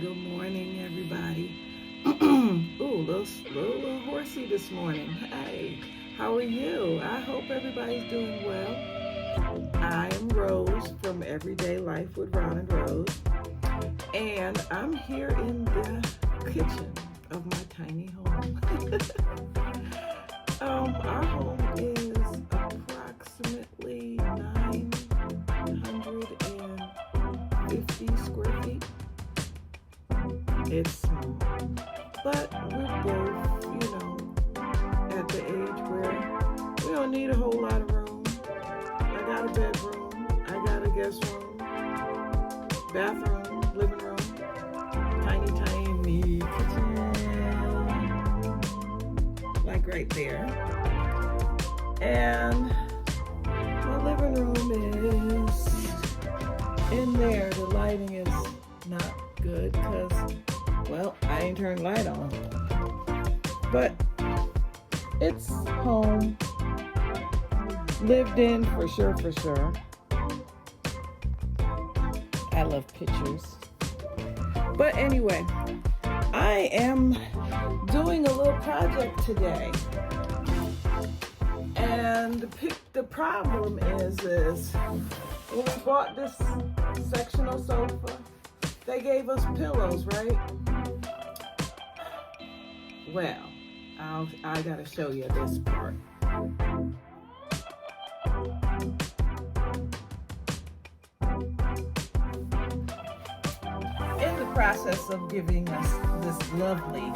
Good morning, everybody. Ooh, little horsey this morning. Hey, how are you? I hope everybody's doing well. I am Rose from Everyday Life with Ron and Rose, and I'm here in the kitchen of my tiny home. Our home is approximately 950 square feet. It's small, but we're both, at the age where we don't need a whole lot of room. I got a bedroom, I got a guest room, bathroom, living room, tiny kitchen, like right there. And my living room is in there. The lighting is not good because, well, I ain't turned the light on. But it's home. Lived in for sure. I love pictures. But anyway, I am doing a little project today. And the problem is when we bought this sectional sofa, they gave us pillows, right? Well, I gotta show you this part. In the process of giving us these lovely,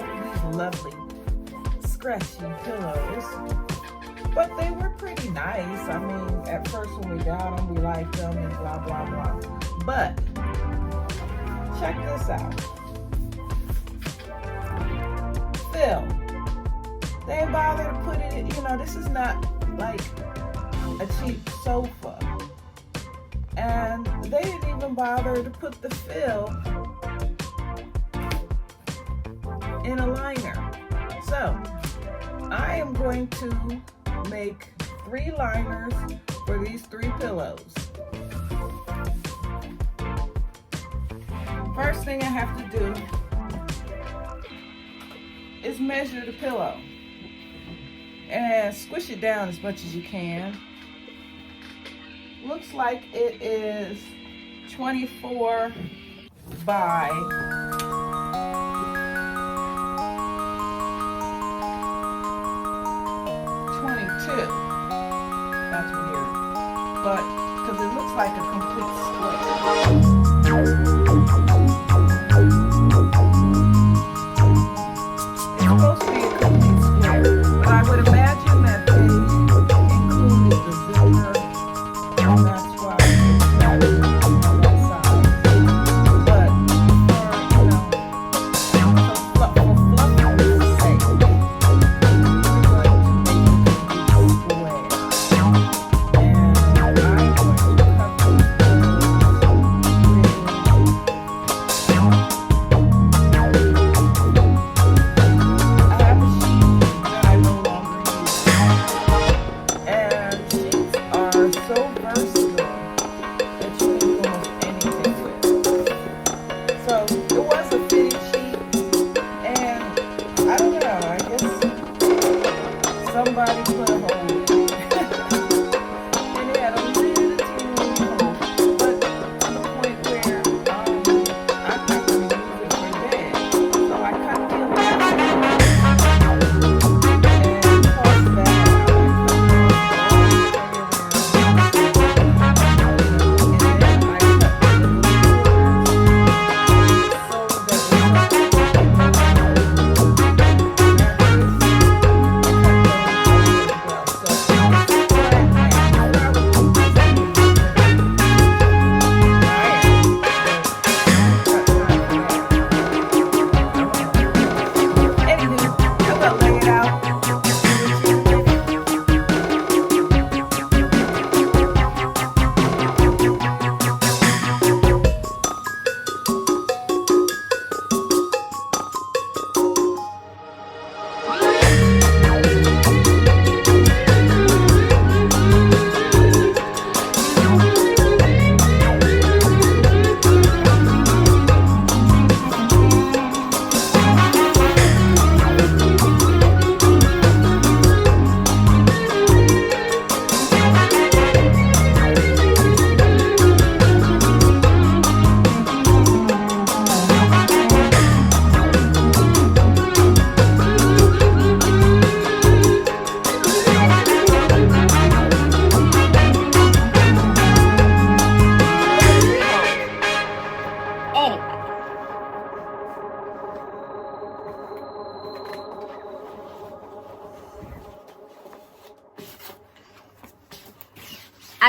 scratchy pillows, but they were pretty nice. I mean, at first when we got them, we liked them and blah, blah, blah. But check this out. Phil, they ain't bother to put it in, this is not like a cheap sofa. And they didn't even bother to put the fill in a liner. So, I am going to make 3 liners for these 3 pillows. First thing I have to do is measure the pillow and squish it down as much as you can. Looks like it is 24 by 22. That's weird, but because it looks like a complete square. Supposed to be a complete square, but I would imagine that they included the zipper, and that's why it's not on that side. But for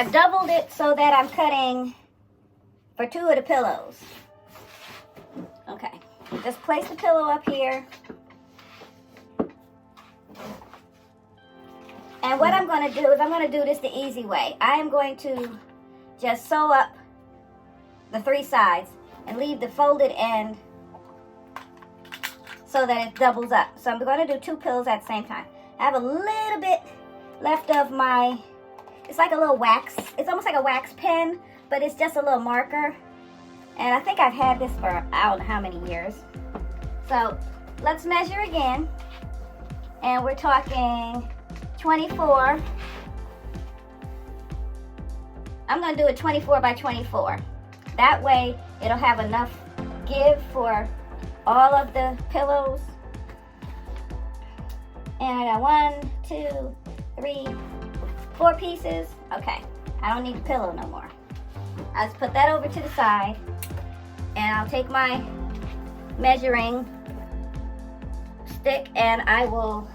I doubled it so that I'm cutting for 2 of the pillows. Okay, just place the pillow up here. And what I'm going to do is I'm going to do this the easy way. I am going to just sew up the 3 sides and leave the folded end so that it doubles up. So I'm going to do 2 pillows at the same time. I have a little bit left of my, it's like a little wax. It's almost like a wax pen, but it's just a little marker. And I think I've had this for I don't know how many years. So let's measure again. And we're talking 24. I'm going to do it 24 by 24. That way it'll have enough give for all of the pillows. And I got 1, 2, 3, 4 pieces. Okay, I don't need the pillow no more. I'll just put that over to the side, and I'll take my measuring stick and I will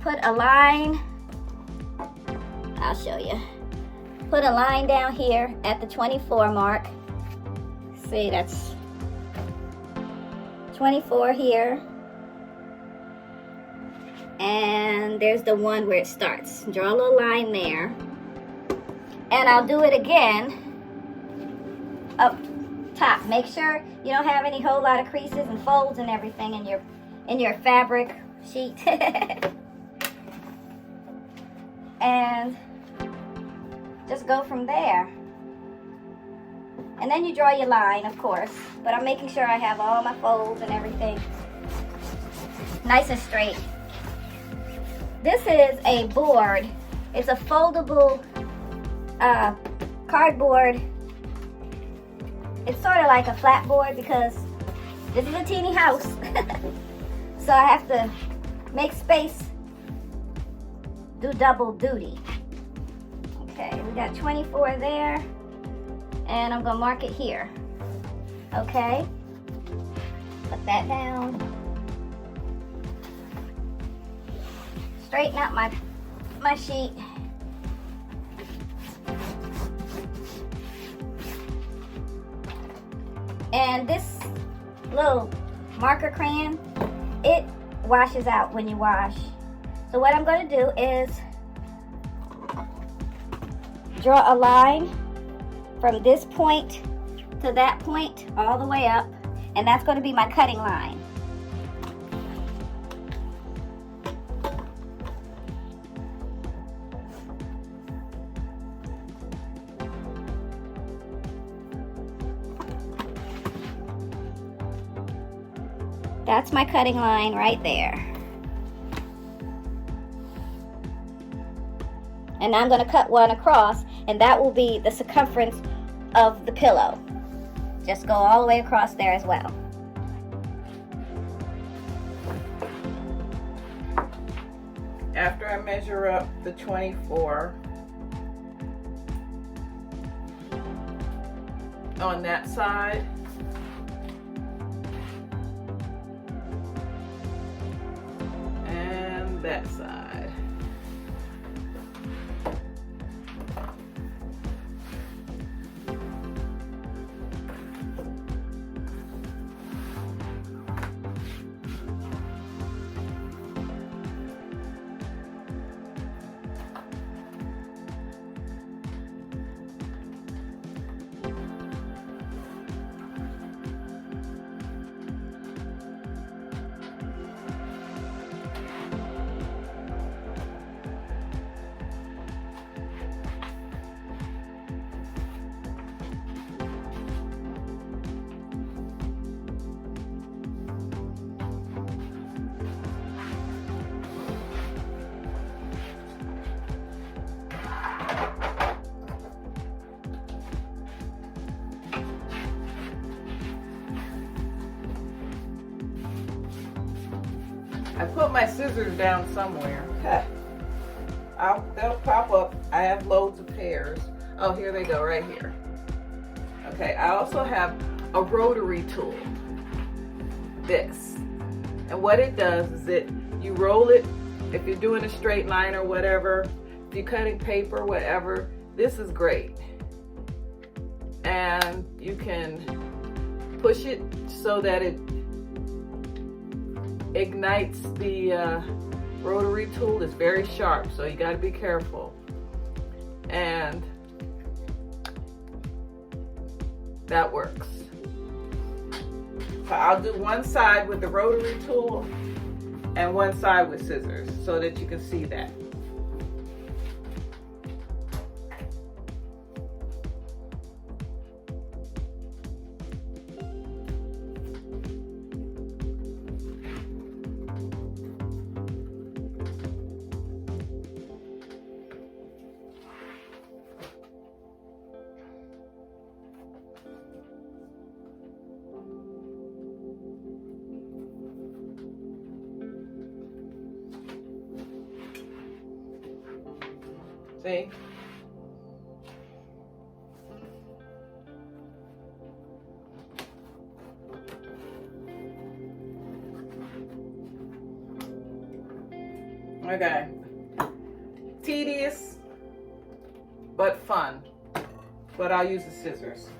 put a line. I'll show you. Put a line down here at the 24 mark. See, that's 24 here. And there's the one where it starts. Draw a little line there. And I'll do it again up top. Make sure you don't have any whole lot of creases and folds and everything in your fabric sheet. And just go from there. And then you draw your line, of course. But I'm making sure I have all my folds and everything nice and straight. This is a board. It's a foldable cardboard. It's sort of like a flat board because this is a teeny house. So I have to make space, do double duty. Okay, we got 24 there. And I'm gonna mark it here. Okay, put that down. Straighten out my sheet. And this little marker crayon, it washes out when you wash. So what I'm going to do is draw a line from this point to that point all the way up, and that's going to be my cutting line. That's my cutting line right there. And I'm going to cut one across, and that will be the circumference of the pillow. Just go all the way across there as well. After I measure up the 24 on that side, and that side. I put my scissors down somewhere. They'll pop up. I have loads of pairs. Oh, here they go, right here. Okay, I also have a rotary tool. This. And what it does is you roll it, if you're doing a straight line or whatever, if you're cutting paper, whatever, This is great. And you can push it so that it ignites the rotary tool. It's very sharp, so you got to be careful. And that works. So I'll do one side with the rotary tool and one side with scissors so that you can see that. See? Okay. Tedious, but fun. But I'll use the scissors.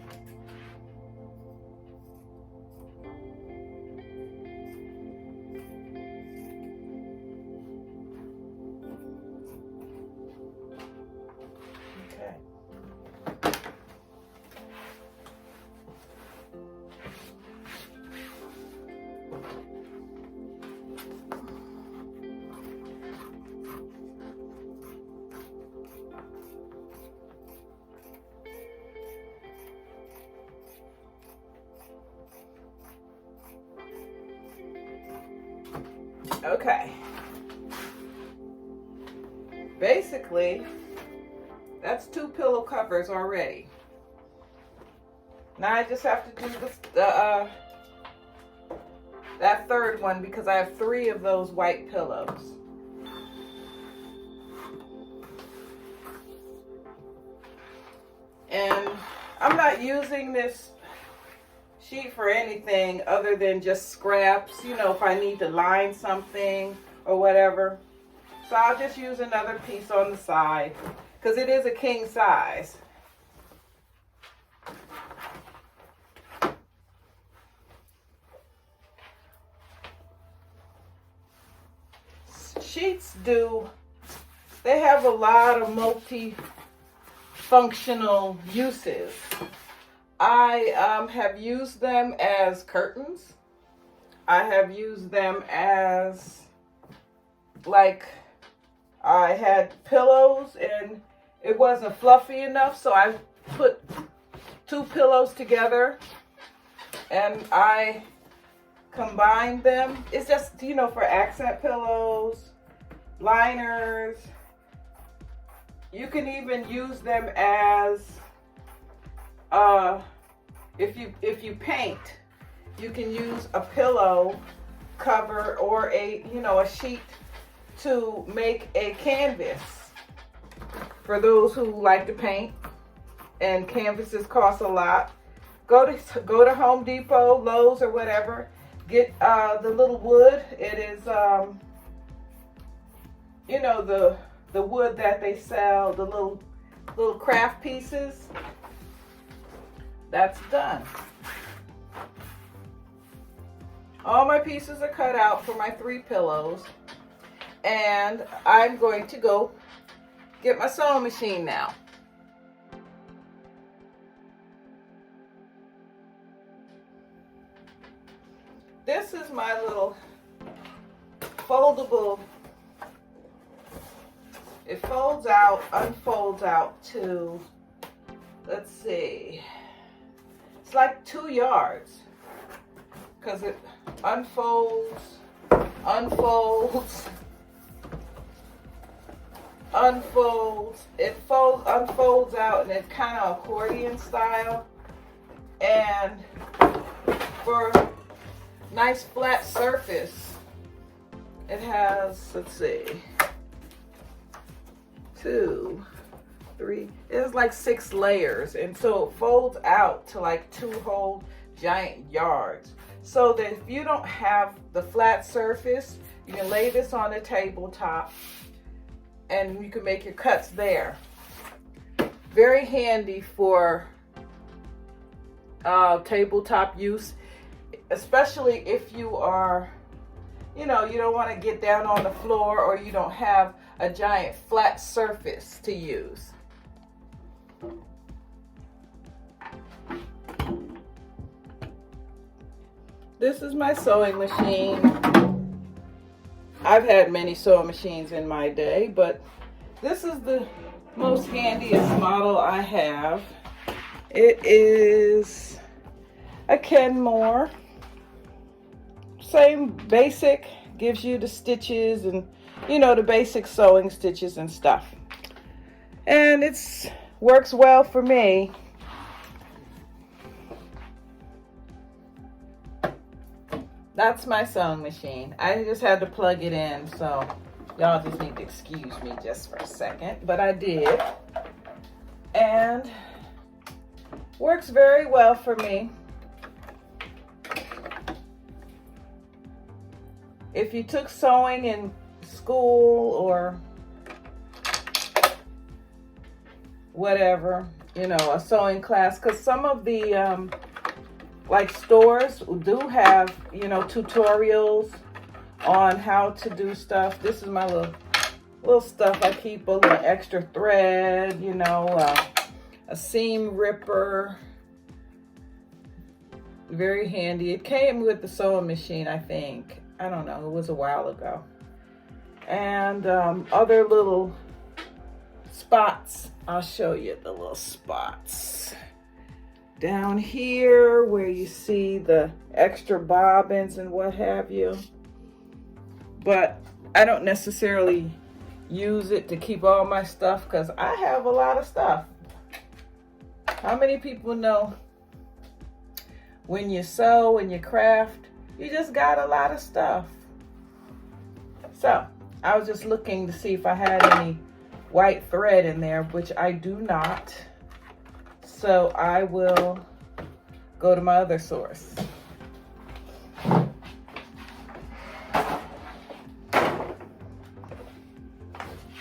Okay. Basically, that's 2 pillow covers already. Now I just have to do that third one because I have 3 of those white pillows. And I'm not using this sheet for anything other than just scraps, you know, if I need to line something or whatever. So I'll just use another piece on the side because it is a king size. Sheets they have a lot of multi-functional uses. I have used them as curtains. I have used them as, like, I had pillows and it wasn't fluffy enough, so I put 2 pillows together and I combined them. It's just, you know, for accent pillows, liners. You can even use them as if you paint, you can use a pillow cover or a sheet to make a canvas. For those who like to paint, and canvases cost a lot, go to Home Depot, Lowe's, or whatever. Get the little wood. It is the wood that they sell, the little craft pieces. That's done. All my pieces are cut out for my 3 pillows, and I'm going to go get my sewing machine now. This is my little foldable. It folds out, unfolds out to, let's see, it's like 2 yards because it unfolds, unfolds, unfolds. It unfolds out, and it's kind of accordion style. And for nice flat surface, it has, let's see, 2, 3, it's like 6 layers, and so it folds out to like 2 whole giant yards. So that if you don't have the flat surface, you can lay this on the tabletop and you can make your cuts there. very handy for tabletop use, especially if you are, you don't want to get down on the floor or you don't have a giant flat surface to use. This is my sewing machine. I've had many sewing machines in my day, but this is the most handiest model I have. It is a Kenmore. Same basic, gives you the stitches and the basic sewing stitches and stuff. And it's works well for me. That's my sewing machine. I just had to plug it in, so y'all just need to excuse me just for a second, but I did. And works very well for me. If you took sewing in school or whatever, a sewing class, because some of the like stores do have, tutorials on how to do stuff. This is my little stuff. I keep a little extra thread, a seam ripper. Very handy. It came with the sewing machine, I think. I don't know. It was a while ago. And other little spots. I'll show you the little spots. Down here where you see the extra bobbins and what have you. But I don't necessarily use it to keep all my stuff because I have a lot of stuff. How many people know when you sew and you craft, you just got a lot of stuff? So I was just looking to see if I had any white thread in there, which I do not. So I will go to my other source.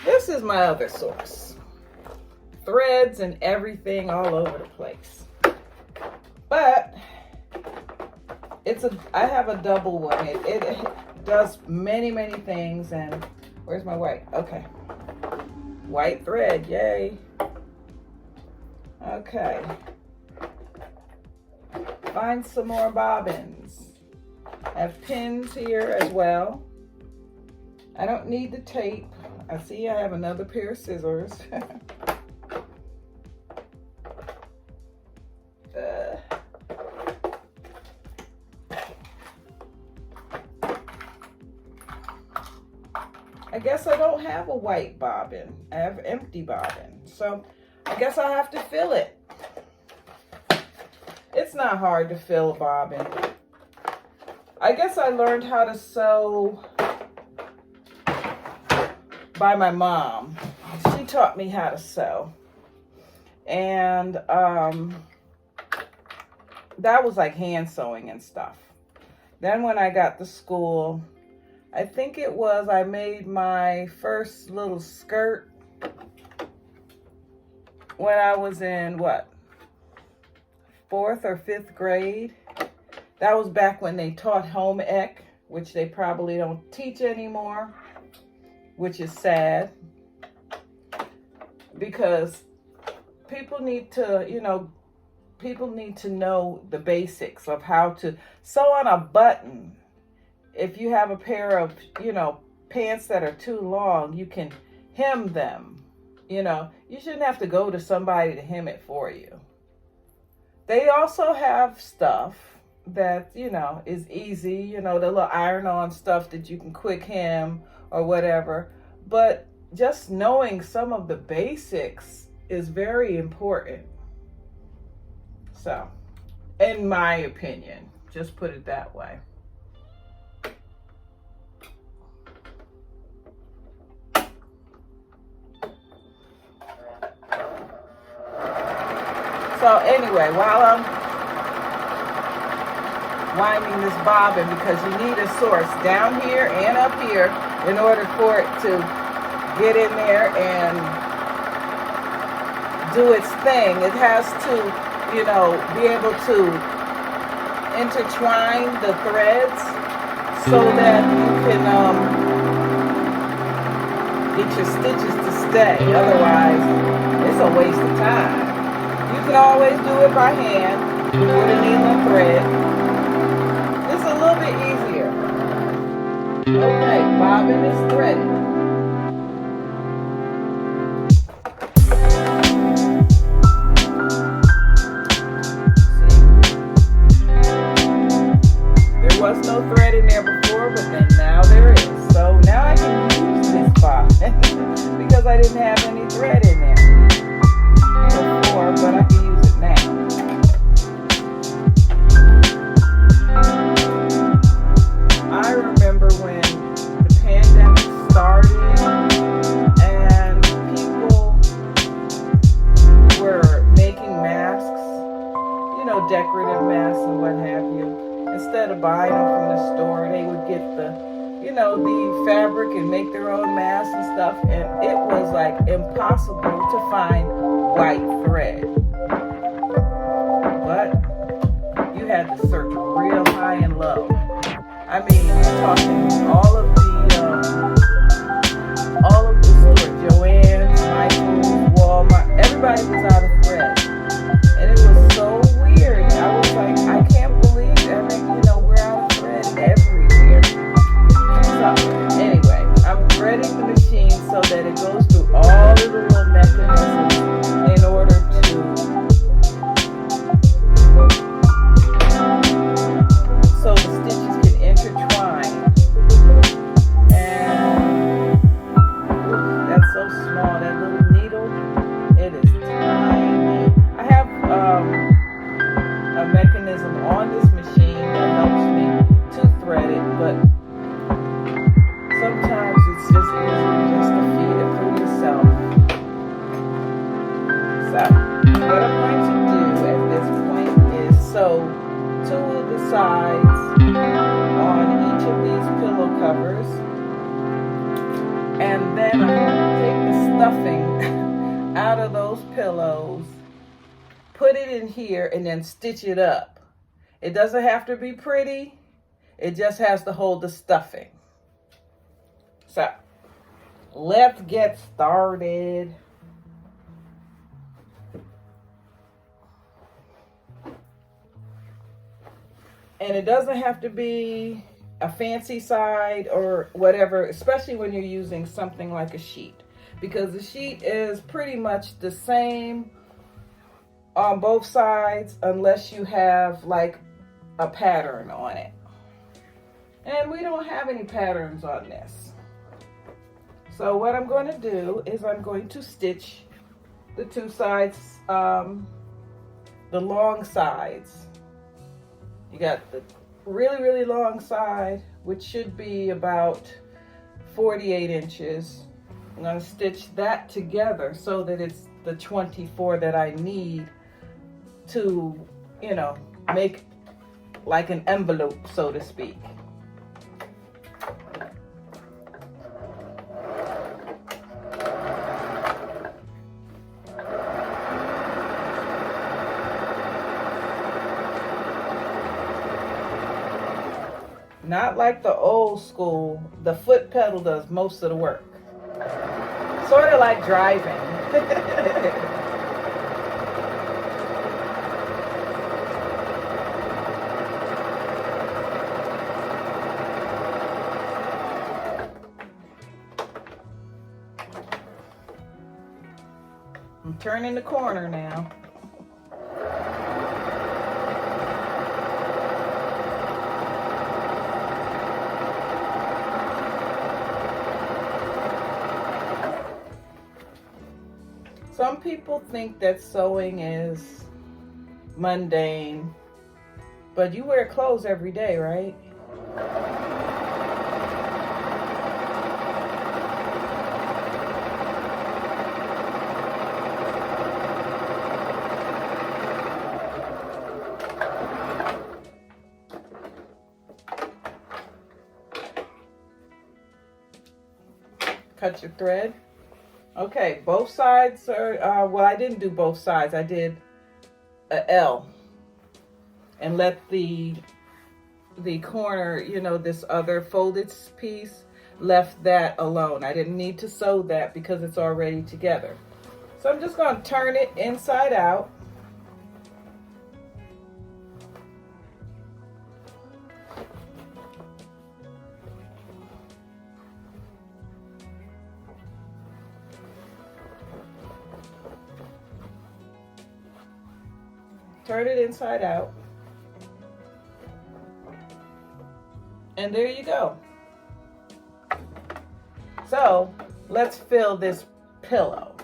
This is my other source. Threads and everything all over the place. But I have a double one. It does many things. And where's my white? Okay. White thread, yay. Okay. Find some more bobbins. I have pins here as well. I don't need the tape. I see I have another pair of scissors. I guess I don't have a white bobbin. I have empty bobbin. So I guess I have to fill it. It's not hard to fill a bobbin. I guess I learned how to sew by my mom. She taught me how to sew. And that was like hand sewing and stuff. Then when I got to school, I think it was I made my first little skirt when I was in, what, 4th or 5th grade. That was back when they taught home ec, which they probably don't teach anymore, which is sad. Because people need to, know the basics of how to sew on a button. If you have a pair of, pants that are too long, you can hem them. You shouldn't have to go to somebody to hem it for you. They also have stuff that, is easy, the little iron-on stuff that you can quick hem or whatever. But just knowing some of the basics is very important. So, in my opinion, just put it that way. So anyway, while I'm winding this bobbin, because you need a source down here and up here in order for it to get in there and do its thing. It has to, be able to intertwine the threads so that you can get your stitches to stay. Otherwise, it's a waste of time. You can always do it by hand with a needle and thread. It's a little bit easier. Okay, bobbin is threaded. There was no thread in there before, but then now there is. So now I can use this bobbin because I didn't have any thread in there before, but I can use it now. I remember when the pandemic started and people were making masks, decorative masks and what have you. Instead of buying them from the store, they would get the fabric and make their own masks and stuff. And it was like impossible to find white thread. But you had to search real high and low. I mean, I'm talking all of the stores, Joann's, Michael's, Walmart, everybody was out of thread. And it was so weird. I was like, I can't believe that, we're out of thread everywhere. So, anyway, I'm threading the machine so that it goes through all of the little mechanisms in order to so the stitches can intertwine. And that's so small, that little needle, it is tiny. I have a mechanism on this machine that helps me to thread it, but sometimes it's just easier just to feed it through yourself. So what I'm going to do at this point is sew 2 of the sides on each of these pillow covers, and then I'm going to take the stuffing out of those pillows, put it in here, and then stitch it up. It doesn't have to be pretty. It just has to hold the stuffing. So, let's get started. And it doesn't have to be a fancy side or whatever, especially when you're using something like a sheet, because the sheet is pretty much the same on both sides unless you have like a pattern on it. And we don't have any patterns on this. So what I'm going to do is I'm going to stitch the 2 sides, the long sides. You got the really, really long side, which should be about 48 inches. I'm going to stitch that together so that it's the 24 that I need to, make like an envelope, so to speak. Not like the old school, the foot pedal does most of the work. Sort of like driving. I'm turning the corner now. Some people think that sewing is mundane, but you wear clothes every day, right? Cut your thread. Okay, both sides are, well, I didn't do both sides. I did a L and let the corner, you know, this other folded piece, left that alone. I didn't need to sew that because it's already together. So I'm just going to turn it inside out. Turn it inside out. And there you go. So let's fill this pillow.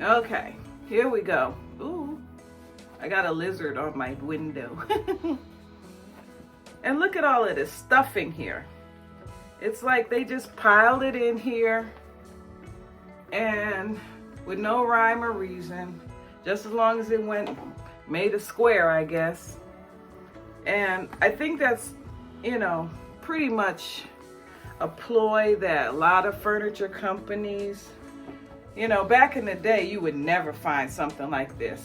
Okay, here we go. Ooh, I got a lizard on my window. And look at all of this stuffing here. It's like they just piled it in here and with no rhyme or reason, just as long as it made a square, I guess. And I think that's, you know, pretty much a ploy that a lot of furniture companies, you know, back in the day, you would never find something like this.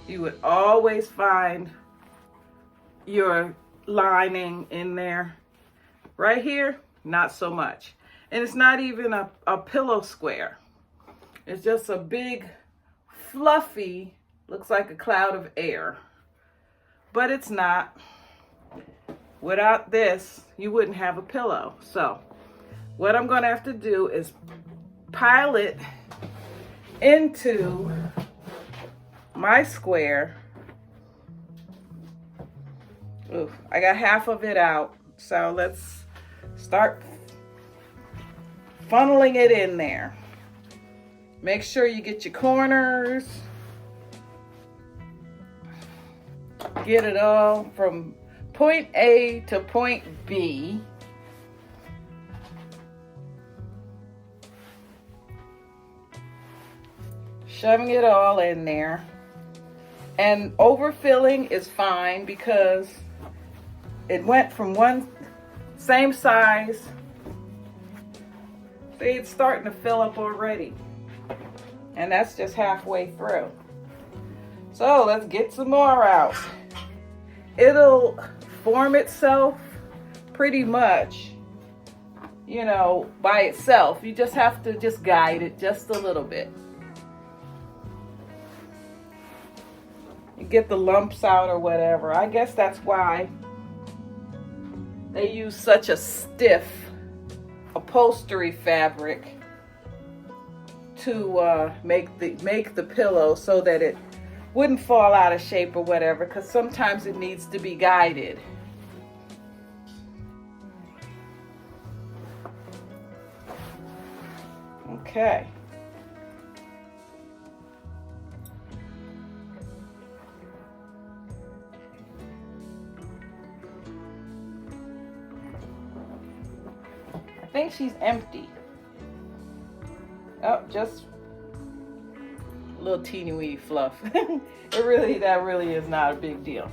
You would always find your lining in there. Right here, not so much. And it's not even a pillow square. It's just a big, fluffy, looks like a cloud of air. But it's not. Without this, you wouldn't have a pillow. So what I'm going to have to do is pile it into my square. Ooh, I got half of it out. So let's start funneling it in there. Make sure you get your corners. Get it all from point A to point B. Shoving it all in there. And overfilling is fine because it went from one same size. See, it's starting to fill up already. And that's just halfway through. So let's get some more out. It'll form itself pretty much, you know, by itself. You just have to just guide it just a little bit. You get the lumps out or whatever. I guess that's why they use such a stiff upholstery fabric to make the pillow so that it wouldn't fall out of shape or whatever, because sometimes it needs to be guided. Okay. I think she's empty. Oh, just a little teeny weeny fluff. That really is not a big deal.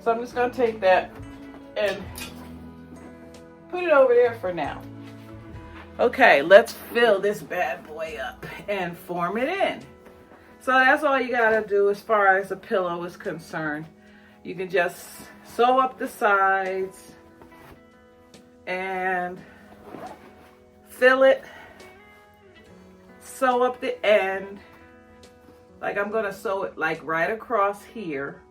So I'm just gonna take that and put it over there for now. Okay, let's fill this bad boy up and form it in. So that's all you gotta do as far as a pillow is concerned. You can just sew up the sides and fill it, sew up the end. Like I'm gonna sew it like right across here,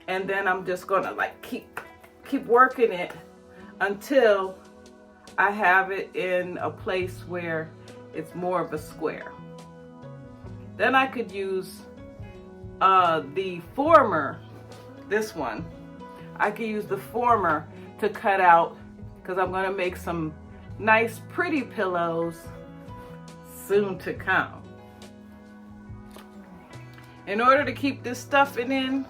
and then I'm just gonna like keep working it until I have it in a place where it's more of a square. Then I could use the former, this one. I could use the former to cut out, because I'm gonna make some nice pretty pillows soon to come. In order to keep this stuffing in,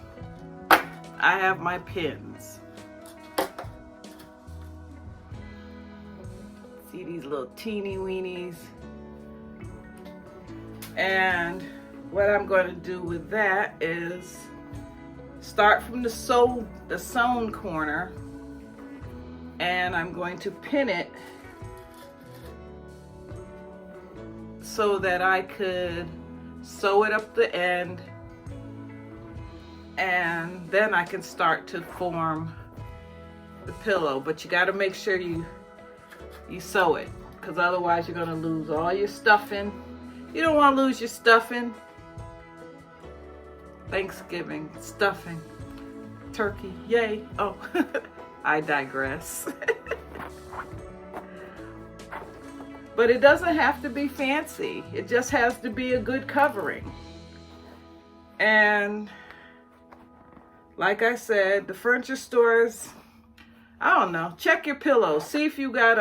I have my pins. See these little teeny weenies? And what I'm going to do with that is start from the sewn corner, and I'm going to pin it so that I could sew it up the end, and then I can start to form the pillow. But you got to make sure you sew it, because otherwise you're going to lose all your stuffing. You don't want to lose your stuffing. Thanksgiving stuffing, turkey, yay. Oh, I digress. But it doesn't have to be fancy. It just has to be a good covering. And like I said, the furniture stores, I don't know, check your pillows. See if you got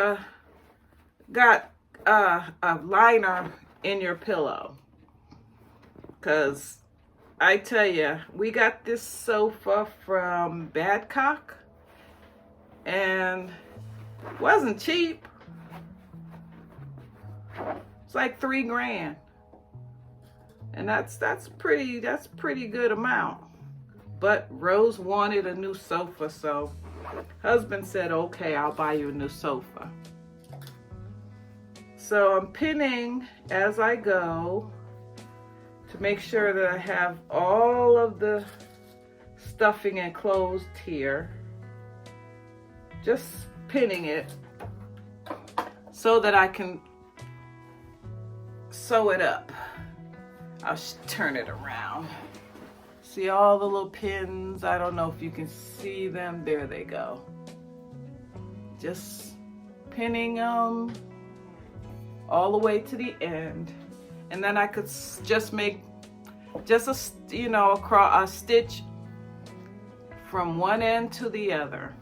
a liner in your pillow. Because I tell you, we got this sofa from Badcock, and it wasn't cheap. It's like $3,000, and that's pretty good amount. But Rose wanted a new sofa, so husband said, okay, I'll buy you a new sofa. So I'm pinning as I go to make sure that I have all of the stuffing enclosed here. Just pinning it so that I can sew it up. I'll turn it around. See all the little pins? I don't know if you can see them. There they go. Just pinning them all the way to the end. And then I could just make just a stitch from one end to the other.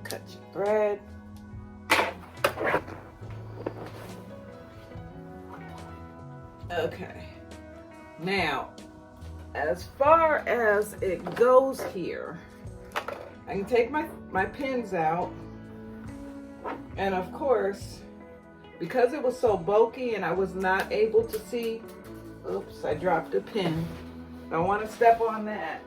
Cut your thread. Okay. Now, as far as it goes here, I can take my pins out, and of course, because it was so bulky and I was not able to see, oops, I dropped a pin. Don't want to step on that.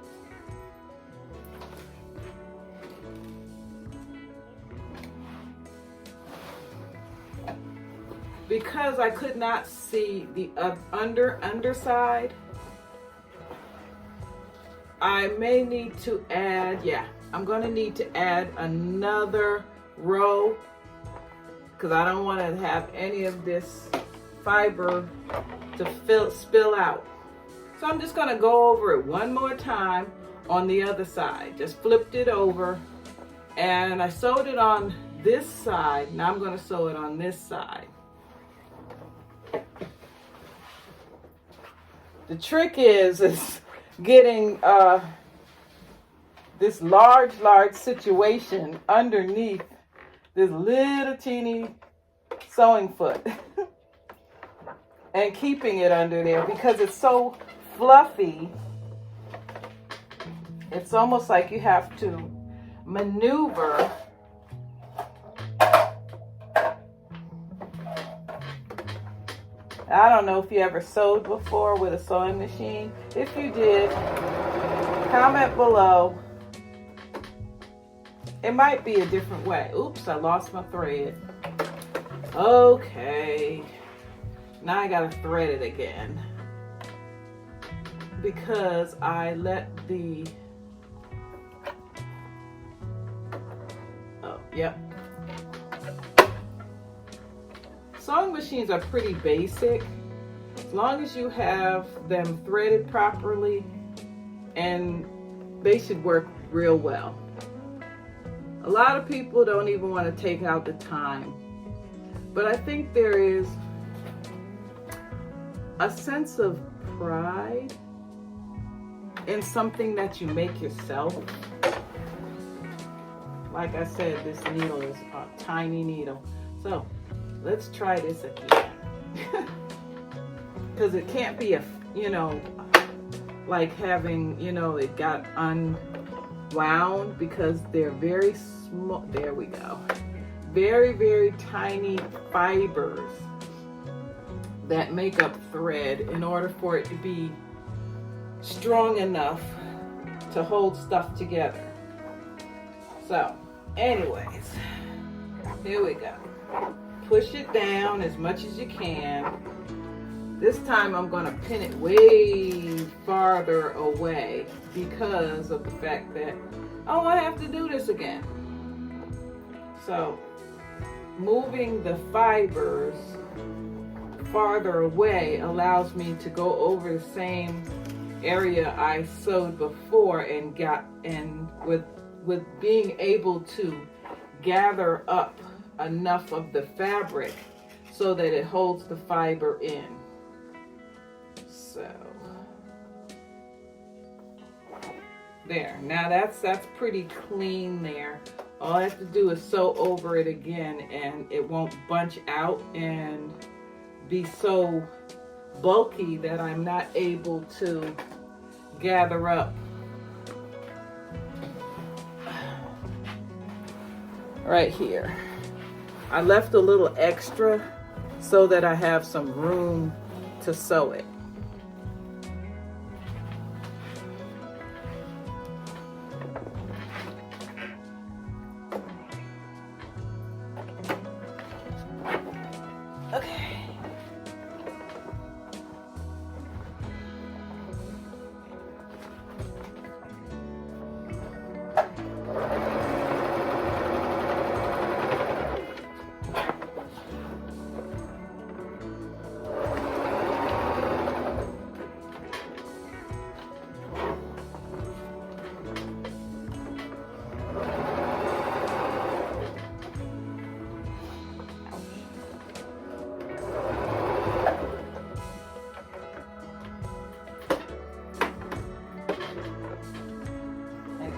Because I could not see the underside, I may need to add, I'm going to need to add another row, because I don't want to have any of this fiber to spill out. So I'm just going to go over it one more time on the other side. Just flipped it over, and I sewed it on this side. Now I'm going to sew it on this side. The trick is getting this large situation underneath this little teeny sewing foot and keeping it under there because it's so fluffy. It's almost like you have to maneuver I don't know if you ever sewed before with a sewing machine. If you did, comment below. It might be a different way. Oops, I lost my thread. Okay. Now I gotta thread it again. Because I let the... Oh, yep. Sewing machines are pretty basic. As long as you have them threaded properly, and they should work real well. A lot of people don't even want to take out the time. But I think there is a sense of pride in something that you make yourself. Like I said, this needle is a tiny needle. So let's try this again. Because it can't be like having, it got unwound, because they're very small. There we go. Very, very tiny fibers that make up thread in order for it to be strong enough to hold stuff together. So, anyways, here we go. Push it down as much as you can. This time I'm going to pin it way farther away because of the fact that I don't have to do this again. So moving the fibers farther away allows me to go over the same area I sewed before and with being able to gather up enough of the fabric so that it holds the fiber in. So there. Now that's pretty clean there. All I have to do is sew over it again and it won't bunch out and be so bulky that I'm not able to gather up. Right here. I left a little extra so that I have some room to sew it. Okay.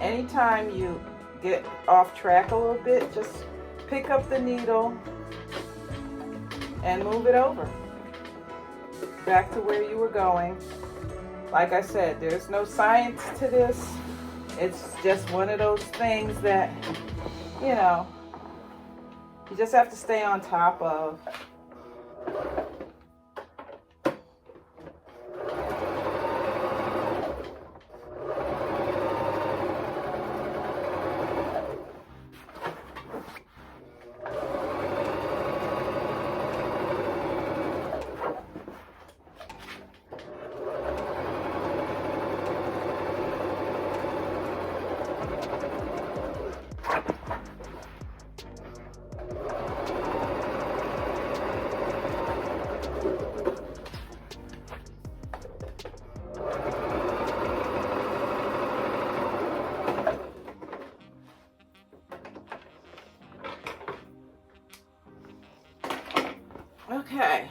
Anytime you get off track a little bit, just pick up the needle and move it over back to where you were going. Like I said, there's no science to this. It's just one of those things that, you just have to stay on top of. Okay.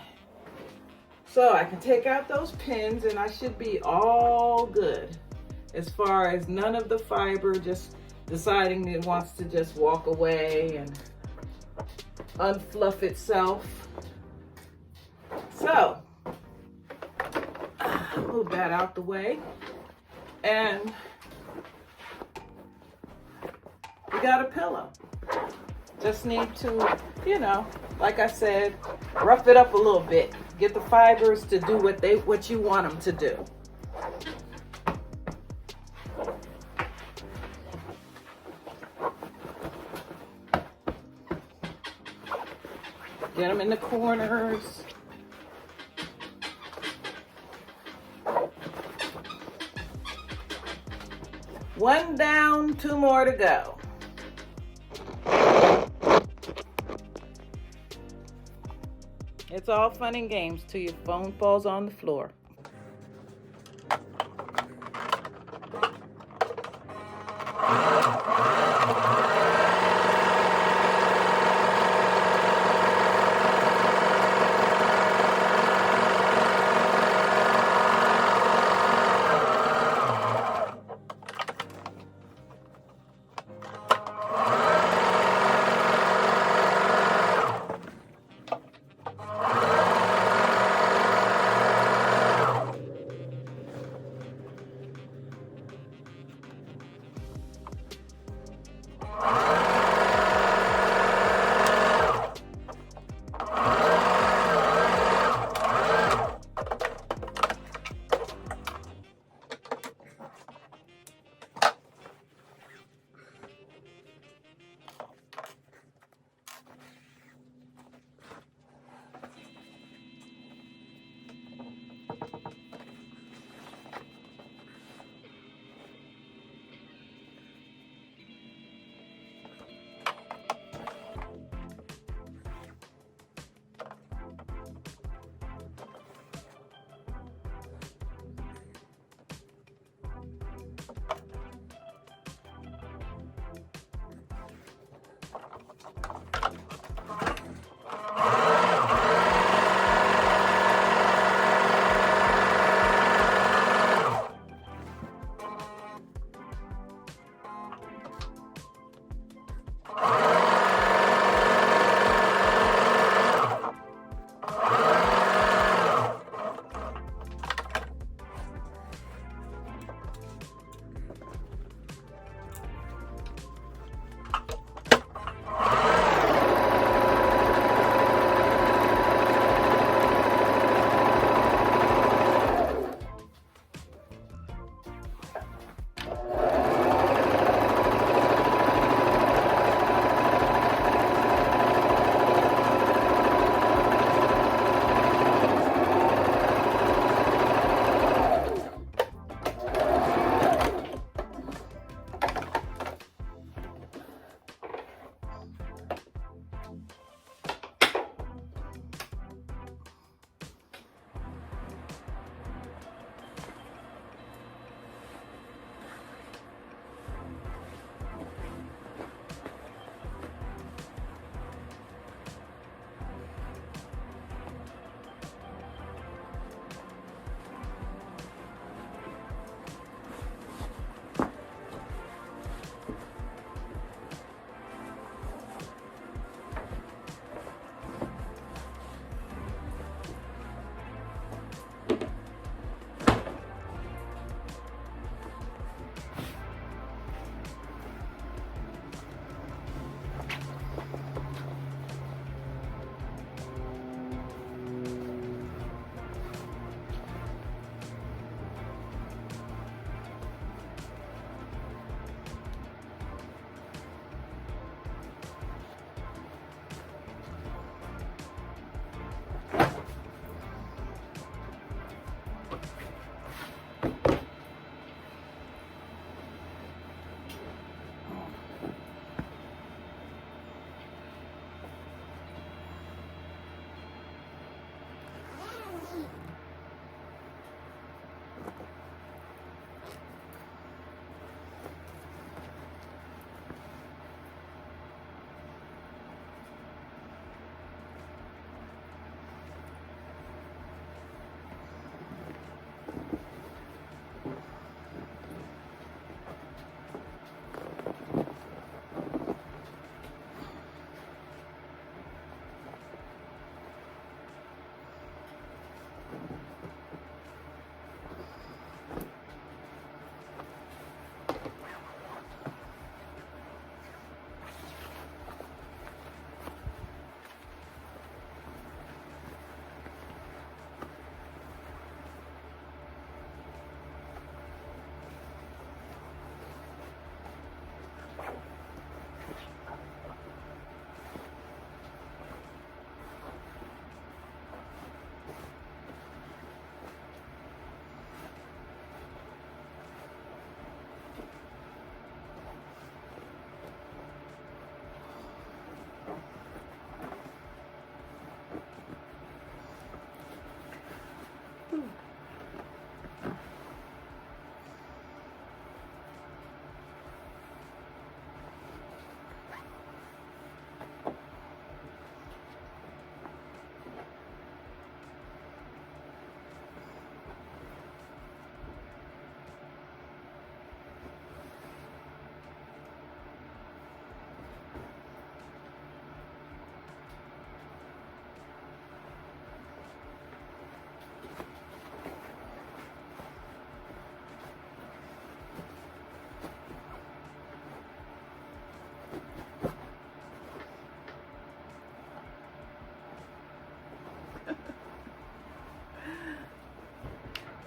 So I can take out those pins and I should be all good. As far as none of the fiber just deciding it wants to just walk away and unfluff itself. So, move that out the way. And we got a pillow. Just need to, you know, like I said, rough it up a little bit. Get the fibers to do what you want them to do. Get them in the corners. One down, two more to go. It's all fun and games till your phone falls on the floor.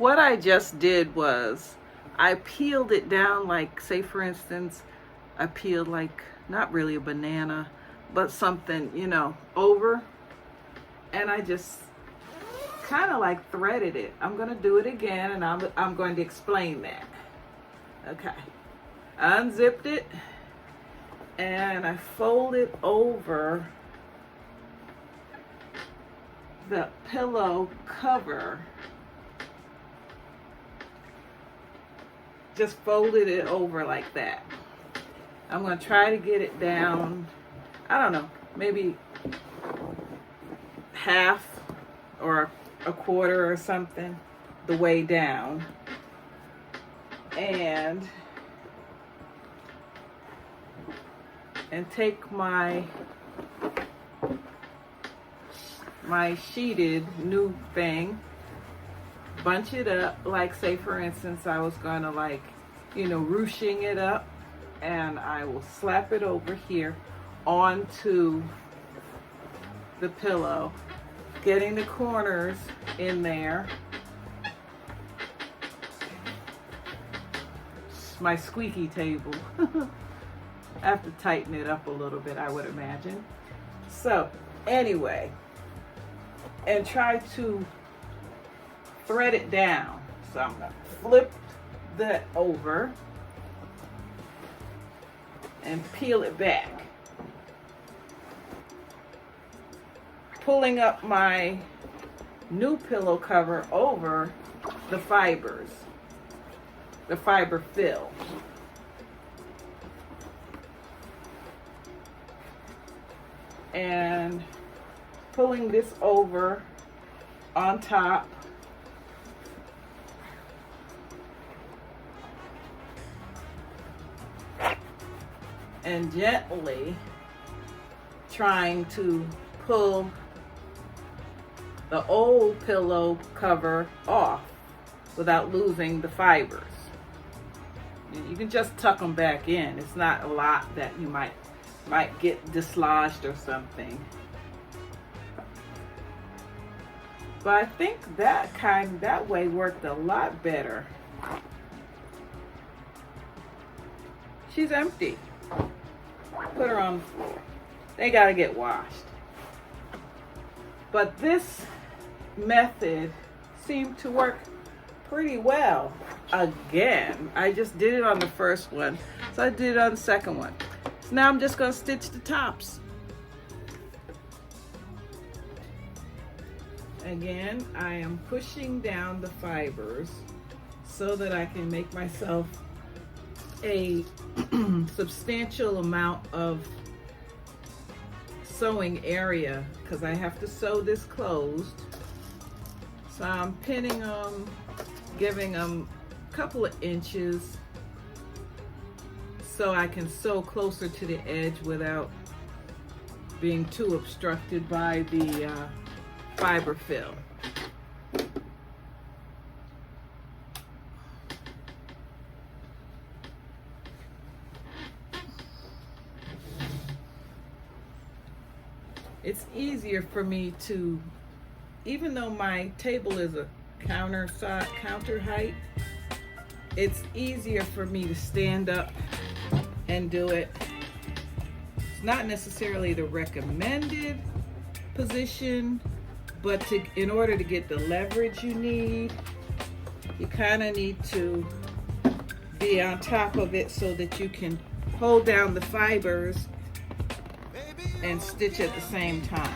what I just did was I peeled it down, like, say for instance, I peeled like, not really a banana, but something, over. And I just kind of like threaded it. I'm going to do it again, and I'm going to explain that. Okay. I unzipped it, and I folded over the pillow cover. Just folded it over like that. I'm going to try to get it down, I don't know, maybe half or a quarter or something the way down. And take my sheeted new thing, bunch it up, like, say for instance I was gonna, like, ruching it up, and I will slap it over here onto the pillow, getting the corners in there. It's my squeaky table. I have to tighten it up a little bit, I would imagine. So anyway, and try to thread it down. So I'm going to flip that over and peel it back. Pulling up my new pillow cover over the fibers, the fiber fill. And pulling this over on top. And gently trying to pull the old pillow cover off without losing the fibers. You can just tuck them back in. It's not a lot that you might get dislodged or something. But I think that way worked a lot better. She's empty. Put her on the floor. They gotta get washed. But this method seemed to work pretty well. Again, I just did it on the first one, so I did it on the second one. So now I'm just gonna stitch the tops. Again, I am pushing down the fibers so that I can make myself a substantial amount of sewing area, because I have to sew this closed. So I'm pinning them, giving them a couple of inches so I can sew closer to the edge without being too obstructed by the fiber fill. It's easier for me to, even though my table is a counter height, it's easier for me to stand up and do it. It's not necessarily the recommended position, but in order to get the leverage you need, you kind of need to be on top of it so that you can hold down the fibers and stitch at the same time.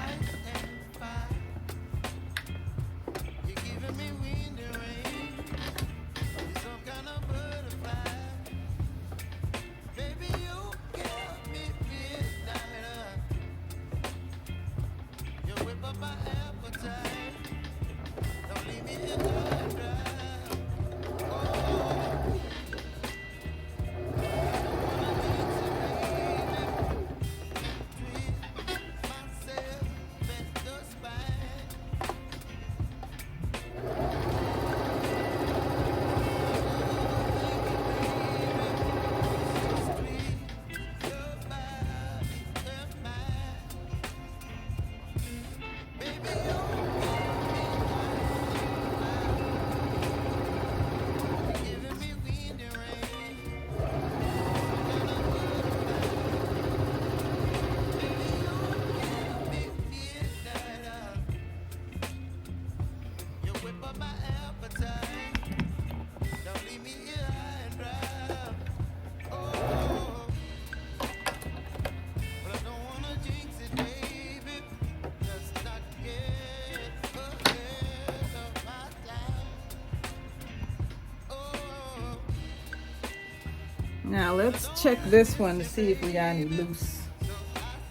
Now let's check this one to see if we got any loose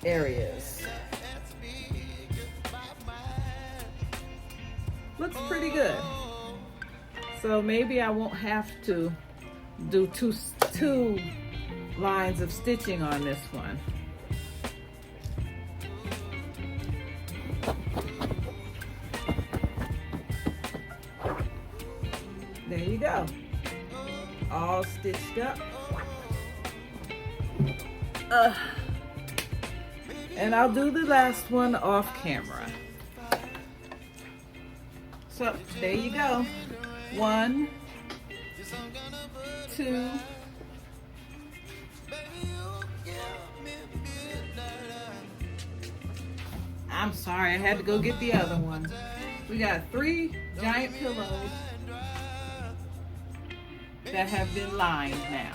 areas. Looks pretty good. So maybe I won't have to do two lines of stitching on this one. There you go. All stitched up. And I'll do the last one off camera. So there you go. 1, 2. I'm sorry, I had to go get the other one. We got 3 giant pillows that have been lined now.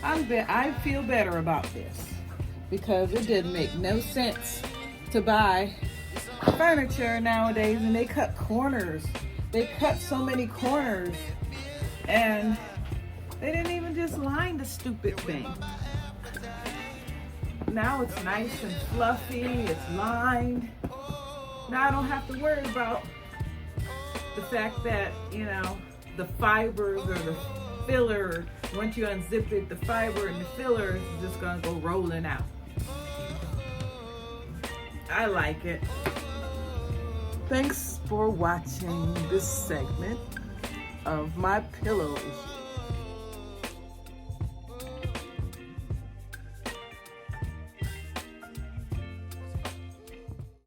I feel better about this because it didn't make no sense to buy furniture nowadays and they cut corners. They cut so many corners and they didn't even just line the stupid thing. Now it's nice and fluffy, it's lined. Now I don't have to worry about the fact that, you know, the fibers or the filler, once you unzip it, the fiber and the filler is just gonna go rolling out. I like it. Thanks for watching this segment of my pillow issue.